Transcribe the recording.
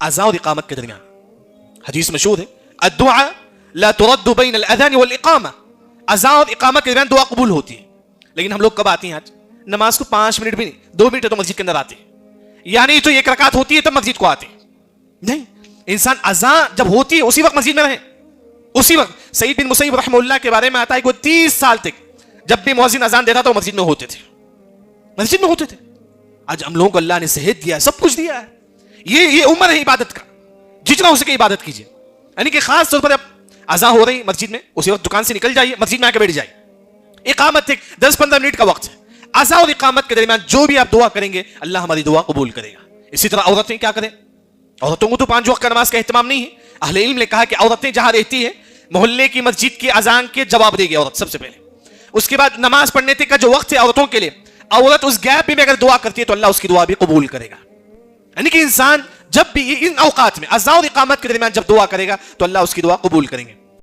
اذان اور اقامت کے درمیان حدیث مشہور ہے الدعاء لا ترد بین الاذان والاقامہ، اذان اور اقامت کے درمیان دعا قبول ہوتی ہے. لیکن ہم لوگ کب آتے ہیں آج؟ نماز کو 5 منٹ بھی نہیں، 2 منٹ تو مسجد کے اندر آتے ہیں، یعنی تو ایک رکعت ہوتی ہے تب مسجد کو آتے ہیں. نہیں، انسان اذان جب ہوتی ہے اسی وقت مسجد میں رہے، اسی وقت. سعید بن مسیب رحمہ اللہ کے بارے میں آتا ہے کہ وہ 30 سال تک جب بھی مؤذن اذان دیتا تو مسجد میں ہوتے تھے، مسجد میں ہوتے تھے. آج ہم لوگوں کو اللہ نے صحت دیا ہے، سب کچھ دیا ہے، یہ عمر ہے عبادت کا، جتنا ہو سکے عبادت کیجیے. یعنی کہ خاص طور پر اب اذان ہو رہی مسجد میں، اسی وقت دکان سے نکل جائیے، مسجد میں آ کے بیٹھ جائیے. اقامت ایک 10-15 منٹ کا وقت ہے، اذان اور اقامت کے درمیان جو بھی آپ دعا کریں گے اللہ ہماری دعا قبول کرے گا. اسی طرح عورتیں کیا کریں؟ عورتوں کو تو 5 وقت کا نماز کا اہتمام نہیں ہے. اہل علم نے کہا کہ عورتیں جہاں رہتی ہے محلے کی مسجد کی اذان کے جواب دے گی عورت سب سے پہلے. اس کے بعد نماز پڑھنے تک کا جو وقت ہے عورتوں کے لیے، عورت اس گیپ میں اگر دعا کرتی ہے تو اللہ اس کی دعا بھی قبول کرے گا. یعنی کہ انسان جب بھی ان اوقات میں اذان اور اقامت کے درمیان جب دعا کرے گا تو اللہ اس کی دعا قبول کریں گے.